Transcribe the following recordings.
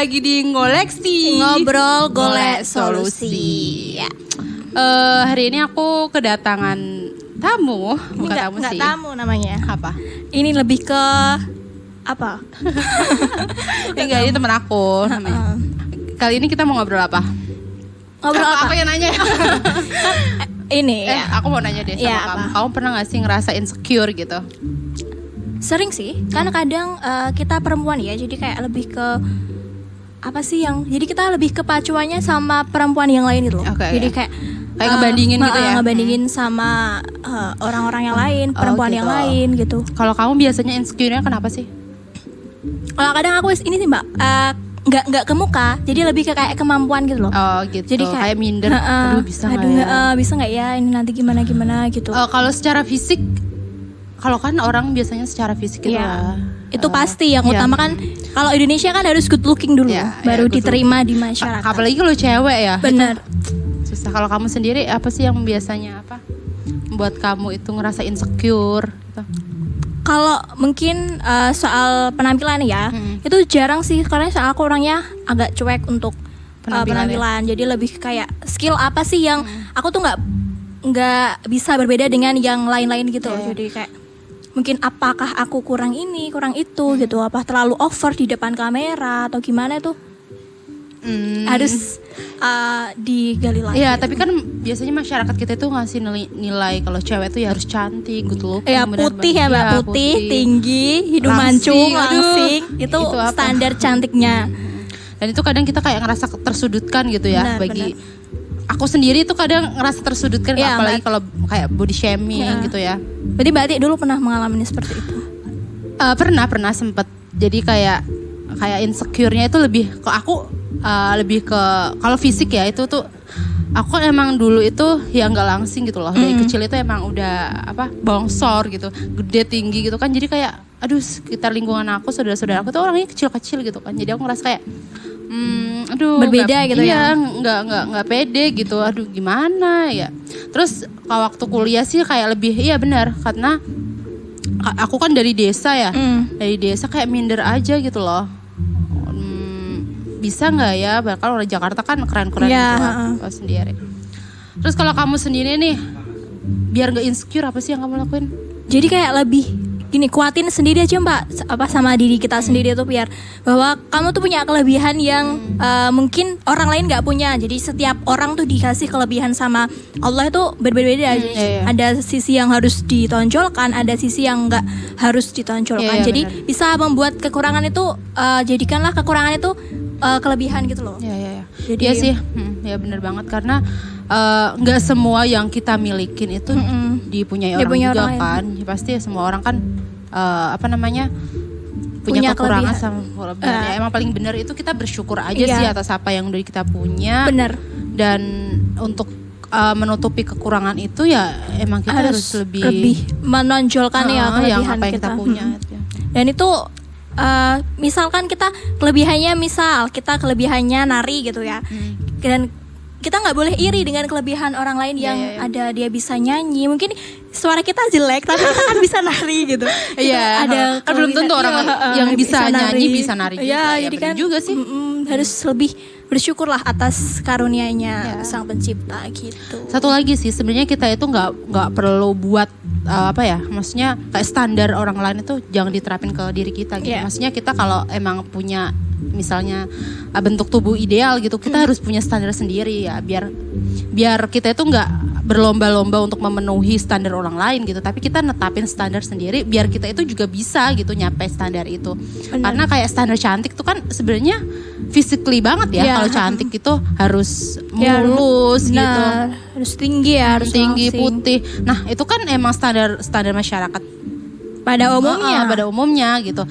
lagi di ngoleksi Ngobrol golek solusi. Ya. Hari ini aku kedatangan tamu, bukan tamu Enggak sih. tamu namanya. Apa? Ini lebih ke apa? Enggak, ini teman aku namanya. Kali ini kita mau ngobrol apa? Ngobrol apa? Aku yang nanya. Ini ya. Aku mau nanya deh sama Ya, kamu. apa? Kamu pernah gak sih ngerasa insecure gitu? Sering sih, karena kadang kita perempuan ya, jadi kayak lebih ke apa sih yang, jadi kita lebih kepacuannya sama perempuan yang lain gitu loh. Oke, Jadi ya. kayak Ngebandingin gitu ya? Ngebandingin sama orang-orang yang lain, perempuan gitu. yang lain gitu. Kalau kamu biasanya insecure-nya kenapa sih? Kalau kadang aku ini sih mbak, nggak ke muka, jadi lebih ke kayak kemampuan gitu loh. Oh gitu, Jadi kayak minder, aduh bisa gak ya? Bisa nggak ya ini nanti gimana gitu. Kalau secara fisik, kalau kan orang biasanya secara fisik gitu Iya. lah. Itu pasti yang iya. utama kan, kalau Indonesia kan harus good looking dulu, Iya, baru good diterima di masyarakat. Apalagi kalau cewek ya. Bener. Itu susah. Kalau kamu sendiri apa sih yang biasanya membuat kamu itu ngerasa insecure? Gitu? Kalau mungkin soal penampilan ya, itu jarang sih, karena soal aku orangnya agak cuek untuk penampilan. Jadi lebih kayak skill apa sih yang aku tuh nggak bisa berbeda dengan yang lain-lain gitu. Yeah. Jadi kayak mungkin apakah aku kurang ini, kurang itu gitu, apa terlalu over di depan kamera atau gimana tuh harus digali lagi. Iya, tapi kan biasanya masyarakat kita itu ngasih nilai kalau cewek itu ya harus cantik, good looking, Ya putih ya mbak, Iya, putih, tinggi, hidung langsing, mancung, aduh. langsing, itu apa? standar cantiknya. Dan itu kadang kita kayak ngerasa tersudutkan gitu ya. Benar. Aku sendiri itu kadang ngerasa tersudutkan, Iya, apalagi kalau kayak body shaming Iya. gitu ya. Berarti Mbak Ati dulu pernah mengalami seperti itu? Pernah sempet. Jadi kayak insecure-nya itu lebih ke aku, lebih ke kalau fisik ya, itu tuh aku emang dulu itu ya nggak langsing gitu loh. Dari kecil itu emang udah bongsor gitu, gede tinggi gitu kan. Jadi kayak aduh, sekitar lingkungan aku, saudara-saudara aku tuh orangnya kecil-kecil gitu kan. Jadi aku ngerasa kayak aduh, berbeda gitu ya? nggak pede gitu. Aduh, gimana ya? Terus kalau waktu kuliah sih kayak lebih, iya benar, karena aku kan dari desa ya, dari desa kayak minder aja gitu loh. Bisa nggak ya? Bahkan orang Jakarta kan keren-keren Ya, gitu kalau sendiri. Terus kalau kamu sendiri nih, biar nggak insecure apa sih yang kamu lakuin? Jadi kayak lebih gini, kuatin sendiri aja mbak, sama diri kita sendiri tuh, biar bahwa kamu tuh punya kelebihan yang mungkin orang lain nggak punya. Jadi setiap orang tuh dikasih kelebihan sama Allah itu berbeda-beda. Iya. Ada sisi yang harus ditonjolkan, ada sisi yang nggak harus ditonjolkan. Iya, Jadi benar. bisa membuat kekurangan itu, jadikanlah kekurangan itu kelebihan gitu loh. Iya. Jadi Iya sih, ya benar banget, karena nggak semua yang kita milikin itu dipunyai orang Dipunyai juga orang lain. kan. Ya, pasti semua orang kan punya Punya kekurangan kelebihan. sama kelebihan. Ya, emang paling benar itu kita bersyukur aja Iya. sih atas apa yang udah kita punya. Bener. Dan untuk menutupi kekurangan itu ya emang kita harus lebih menonjolkan ya yang kelebihan apa yang kita punya. Dan itu misalkan kita kelebihannya nari gitu ya, dan kita nggak boleh iri dengan kelebihan orang lain yang Iya. ada, dia bisa nyanyi, mungkin suara kita jelek tapi kita kan bisa nari gitu. Iya, Ada kan belum tentu orang yang bisa nyanyi bisa nari juga. Ya, Ya, jadi bener kan juga sih. harus lebih bersyukurlah atas karunia-Nya Sang Pencipta gitu. Satu lagi sih, sebenarnya kita itu nggak perlu buat maksudnya kayak standar orang lain itu jangan diterapin ke diri kita gitu. Iya. Maksudnya kita kalau emang punya misalnya bentuk tubuh ideal gitu, kita harus punya standar sendiri ya, biar kita itu nggak berlomba-lomba untuk memenuhi standar orang lain gitu, tapi kita netapin standar sendiri biar kita itu juga bisa gitu nyampe standar itu. Benar. Karena kayak standar cantik tuh kan sebenarnya physically banget ya. Iya. Kalau cantik itu harus Ya, mulus gitu, harus tinggi ya, harus tinggi, langsing. putih. Nah itu kan emang standar masyarakat Pada umumnya. pada umumnya gitu.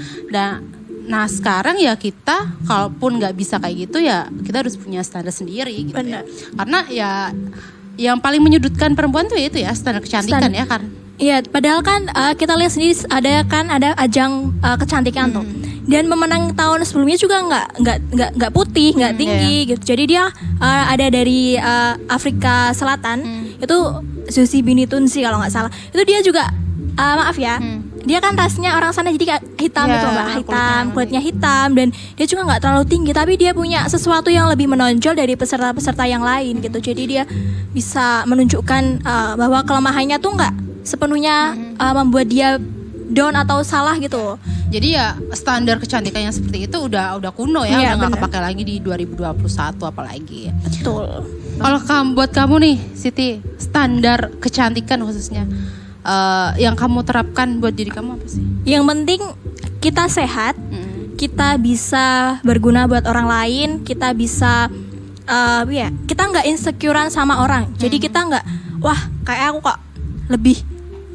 Nah sekarang ya kita kalaupun nggak bisa kayak gitu ya kita harus punya standar sendiri gitu. Benar. Ya. Karena ya yang paling menyudutkan perempuan tuh ya itu ya standar kecantikan ya kan. Iya, padahal kan kita lihat sendiri ada ajang kecantikan tuh. Dan pemenang tahun sebelumnya juga nggak putih, nggak tinggi gitu. Jadi dia ada dari Afrika Selatan, itu Zusi Bini Tunsi kalau nggak salah. Itu dia juga maaf ya, dia kan rasnya orang sana jadi kayak hitam Iya, gitu Mbak, hitam, kulitnya kulitnya hitam, dan dia juga nggak terlalu tinggi, tapi dia punya sesuatu yang lebih menonjol dari peserta-peserta yang lain gitu. Jadi dia bisa menunjukkan bahwa kelemahannya tuh nggak sepenuhnya membuat dia down atau salah gitu. Jadi ya standar kecantikan yang seperti itu udah kuno ya, Iya, udah nggak bener. kepake lagi di 2021 apalagi. Betul. Kalau buat kamu nih Siti, standar kecantikan khususnya yang kamu terapkan buat diri kamu apa sih? Yang penting kita sehat, kita bisa berguna buat orang lain, kita bisa kita nggak insecurean sama orang. Jadi kita nggak, wah kayak aku kok lebih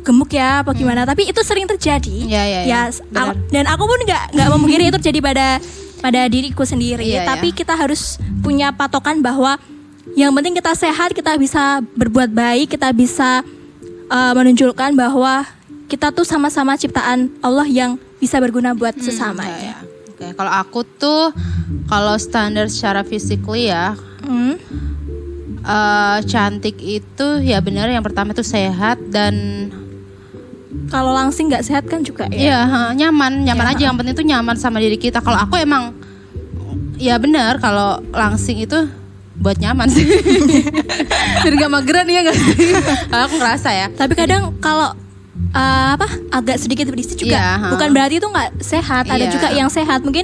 gemuk ya apa gimana. Tapi itu sering terjadi. Iya, benar. Dan aku pun nggak memungkiri itu terjadi pada diriku sendiri. Iya, Tapi iya. kita harus punya patokan bahwa yang penting kita sehat, kita bisa berbuat baik, kita bisa menunjukkan bahwa kita tuh sama-sama ciptaan Allah yang bisa berguna buat sesama. Ya. Oke, kalau aku tuh kalau standar secara physically ya, cantik itu ya benar yang pertama itu sehat dan Kalau langsing nggak sehat kan juga ya. ya nyaman Ya, aja, yang penting itu nyaman sama diri kita. Kalau aku emang ya benar kalau langsing itu buat nyaman sih. Biar gak mageran ya gak sih? Aku ngerasa ya. Tapi kadang kalau agak sedikit berisi juga Iya, bukan berarti itu nggak sehat. Ada Iya. juga yang sehat, mungkin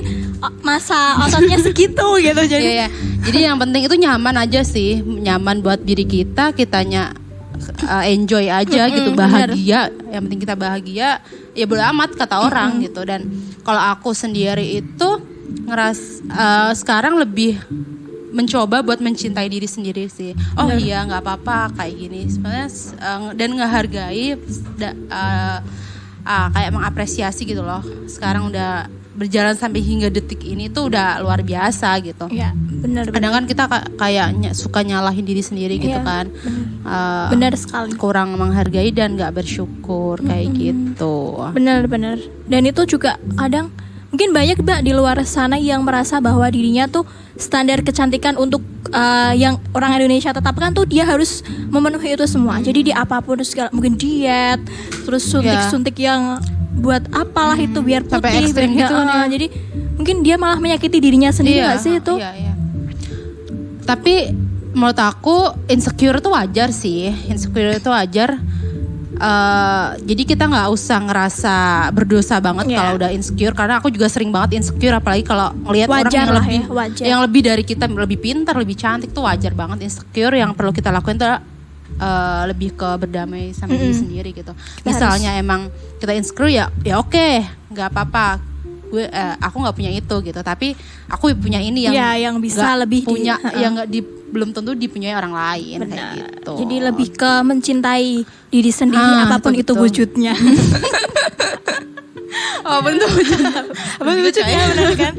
masa ototnya segitu gitu. Jadi Iya. Jadi yang penting itu nyaman aja sih, nyaman buat diri kita, kitanya enjoy aja gitu, bahagia. Yang penting kita bahagia, ya bodo amat kata orang gitu. Dan kalau aku sendiri itu sekarang lebih mencoba buat mencintai diri sendiri sih. Oh iya nggak apa-apa kayak gini sebenarnya, dan ngehargai kayak mengapresiasi gitu loh. Sekarang udah berjalan sampai hingga detik ini tuh udah luar biasa gitu. ya benar. Kadang kan kita kayak suka nyalahin diri sendiri gitu Iya, kan. Benar sekali. Kurang menghargai dan nggak bersyukur kayak gitu. Benar-benar. Dan itu juga kadang mungkin banyak Mbak di luar sana yang merasa bahwa dirinya tuh standar kecantikan untuk yang orang Indonesia tetapkan tuh dia harus memenuhi itu semua. Jadi di apapun segala, mungkin diet, terus suntik-suntik yang buat apalah itu biar putih. Sampai ekstrim gitu dia. Jadi mungkin dia malah menyakiti dirinya sendiri nggak sih itu? Iya. Tapi menurut aku insecure itu wajar sih. Insecure itu wajar. Jadi kita nggak usah ngerasa berdosa banget Iya. kalau udah insecure, karena aku juga sering banget insecure, apalagi kalau ngelihat orang Wajar yang lah lebih ya, wajar. yang lebih dari kita, lebih pintar, lebih cantik tuh wajar banget insecure. Yang perlu kita lakuin tuh lebih ke berdamai sama diri sendiri gitu. Misalnya emang kita insecure ya oke, nggak apa-apa. Aku nggak punya itu gitu, tapi aku punya ini yang Ya, yang bisa nggak lebih punya, yang nggak belum tentu dipunyai orang lain. Benar. Kayak gitu. Jadi lebih ke mencintai diri sendiri apapun itu betul. wujudnya. Apapun itu wujudnya. Apapun wujudnya benar kan?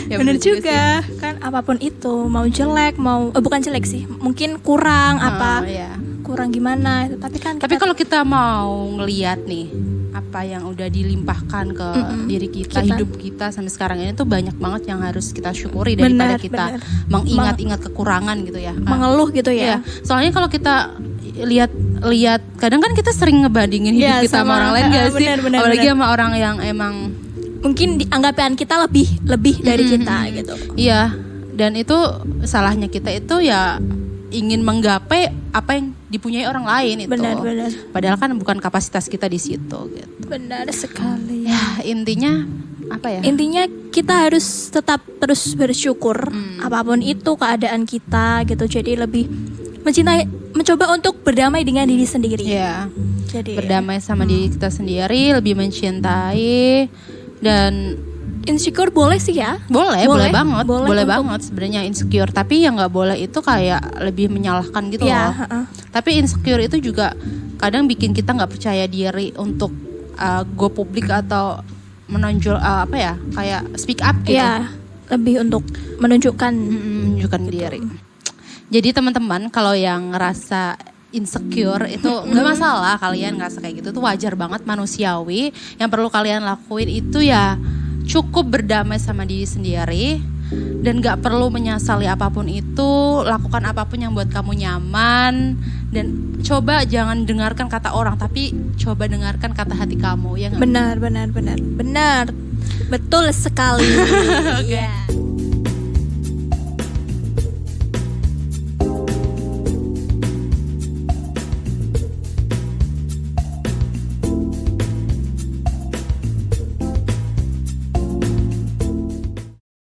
Ya, benar benar juga juga kan, apapun itu, mau jelek, mau bukan jelek sih, mungkin kurang Iya. kurang gimana itu, tapi kan Tapi kita- kalau kita mau ngeliat nih apa yang udah dilimpahkan ke diri kita, hidup kita sampai sekarang ini tuh banyak banget yang harus kita syukuri daripada Benar, kita benar. mengingat-ingat kekurangan gitu ya. mengeluh gitu ya. Iya. Soalnya kalau kita lihat kadang kan kita sering ngebandingin hidup Iya, kita sama sama, orang lain gak sih? benar, Apalagi benar. sama orang yang emang Mungkin dianggapan kita lebih dari kita gitu. iya, dan itu salahnya kita itu ya ingin menggapai apa yang dipunyai orang lain itu. Benar. Padahal kan bukan kapasitas kita di situ gitu. Benar sekali. Ya, intinya apa ya? Intinya kita harus tetap terus bersyukur apapun itu keadaan kita gitu. Jadi lebih mencoba untuk berdamai dengan diri sendiri. Ya, Jadi berdamai sama diri kita sendiri, lebih mencintai, dan insecure boleh sih ya. boleh banget, boleh untuk- banget sebenarnya insecure. Tapi yang nggak boleh itu kayak lebih menyalahkan gitu Ya, loh. Tapi insecure itu juga kadang bikin kita nggak percaya diri untuk go publik atau menonjol kayak speak up gitu. Ya, lebih untuk menunjukkan. Menunjukkan diri. Jadi teman-teman kalau yang ngerasa insecure itu nggak masalah, kalian ngerasa kayak gitu tuh wajar banget, manusiawi. Yang perlu kalian lakuin itu ya cukup berdamai sama diri sendiri, dan gak perlu menyesali apapun itu. Lakukan apapun yang buat kamu nyaman, dan coba jangan dengarkan kata orang, tapi coba dengarkan kata hati kamu, ya gak? Benar, betul sekali. Oke. Iya.